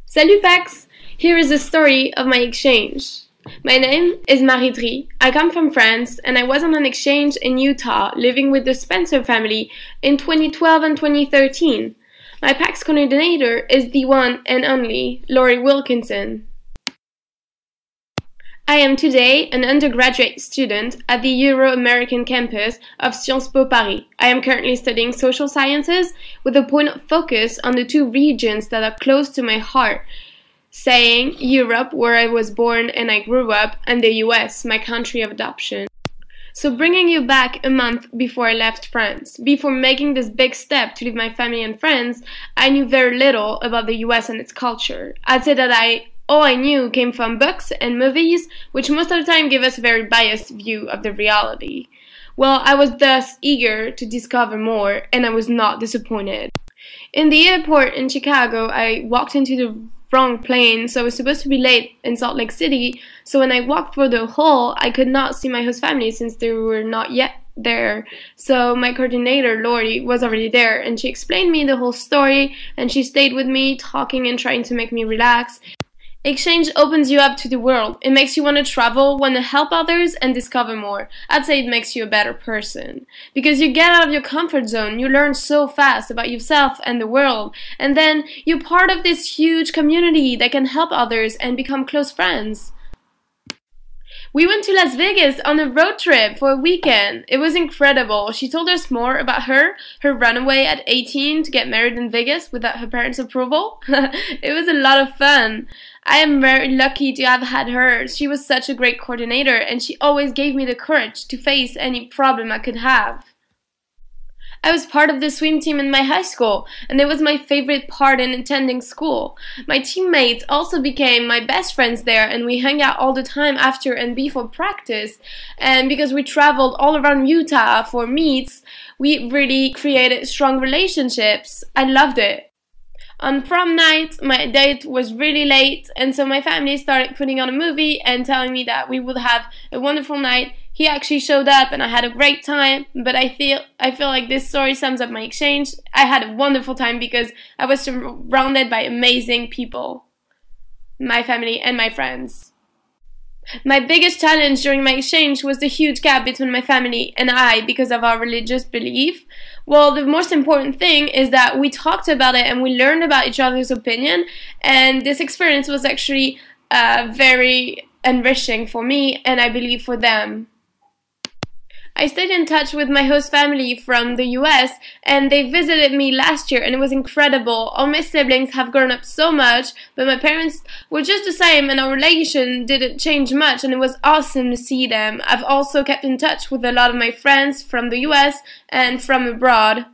Salut PAX! Here is the story of my exchange. My name is Marie-Drie. I come from France and I was on an exchange in Utah living with the Spencer family in 2012 and 2013. My PAX coordinator is the one and only Lori Wilkinson. I am today an undergraduate student at the Euro-American campus of Sciences Po Paris. I am currently studying social sciences with a point of focus on the two regions that are close to my heart, saying Europe, where I was born and I grew up, and the US, my country of adoption. So bringing you back a month before I left France, before making this big step to leave my family and friends, I knew very little about the US and its culture. I'd say that all I knew came from books and movies, which most of the time give us a very biased view of the reality. Well, I was thus eager to discover more, and I was not disappointed. In the airport in Chicago, I walked into the wrong plane, so I was supposed to be late in Salt Lake City, so when I walked through the hall, I could not see my host family since they were not yet there. So my coordinator, Lori, was already there, and she explained me the whole story, and she stayed with me, talking and trying to make me relax. Exchange opens you up to the world. It makes you want to travel, want to help others, and discover more. I'd say it makes you a better person. Because you get out of your comfort zone, you learn so fast about yourself and the world, and then you're part of this huge community that can help others and become close friends. We went to Las Vegas on a road trip for a weekend. It was incredible. She told us more about her runaway at 18 to get married in Vegas without her parents' approval. It was a lot of fun. I am very lucky to have had her. She was such a great coordinator, and she always gave me the courage to face any problem I could have. I was part of the swim team in my high school, and it was my favorite part in attending school. My teammates also became my best friends there, and we hung out all the time after and before practice. And because we traveled all around Utah for meets, we really created strong relationships. I loved it. On prom night, my date was really late, and so my family started putting on a movie and telling me that we would have a wonderful night. He actually showed up and I had a great time, but I feel like this story sums up my exchange. I had a wonderful time because I was surrounded by amazing people, my family and my friends. My biggest challenge during my exchange was the huge gap between my family and I because of our religious belief. Well, the most important thing is that we talked about it and we learned about each other's opinion, and this experience was actually very enriching for me and I believe for them. I stayed in touch with my host family from the US, and they visited me last year and it was incredible. All my siblings have grown up so much, but my parents were just the same and our relation didn't change much, and it was awesome to see them. I've also kept in touch with a lot of my friends from the US and from abroad.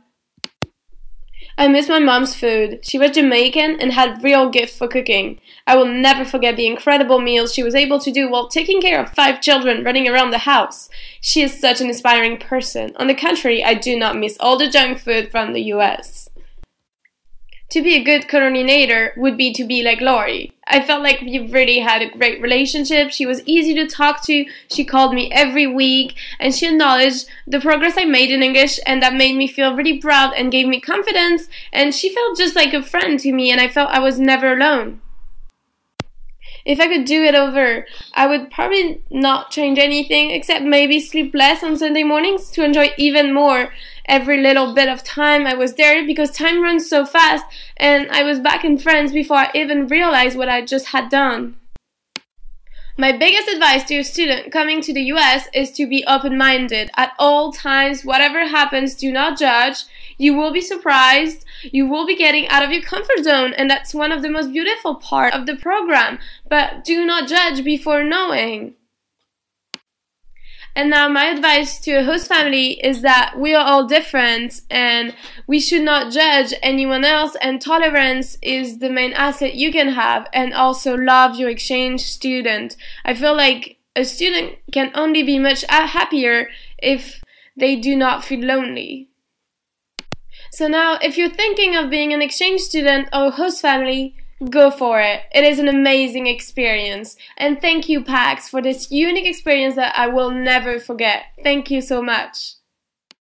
I miss my mom's food. She was Jamaican and had real gift for cooking. I will never forget the incredible meals she was able to do while taking care of 5 children running around the house. She is such an inspiring person. On the contrary, I do not miss all the junk food from the US. To be a good coordinator would be to be like Lori. I felt like we really had a great relationship. She was easy to talk to. She called me every week and she acknowledged the progress I made in English, and that made me feel really proud and gave me confidence, and she felt just like a friend to me, and I felt I was never alone. If I could do it over, I would probably not change anything except maybe sleep less on Sunday mornings to enjoy even more every little bit of time I was there, because time runs so fast and I was back in France before I even realized what I just had done. My biggest advice to a student coming to the US is to be open-minded at all times. Whatever happens, do not judge. You will be surprised. You will be getting out of your comfort zone, and that's one of the most beautiful parts of the program. But do not judge before knowing. And now my advice to a host family is that we are all different and we should not judge anyone else, and tolerance is the main asset you can have, and also love your exchange student. I feel like a student can only be much happier if they do not feel lonely. So now, if you're thinking of being an exchange student or host family, go for it. It is an amazing experience. And thank you, PAX, for this unique experience that I will never forget. Thank you so much.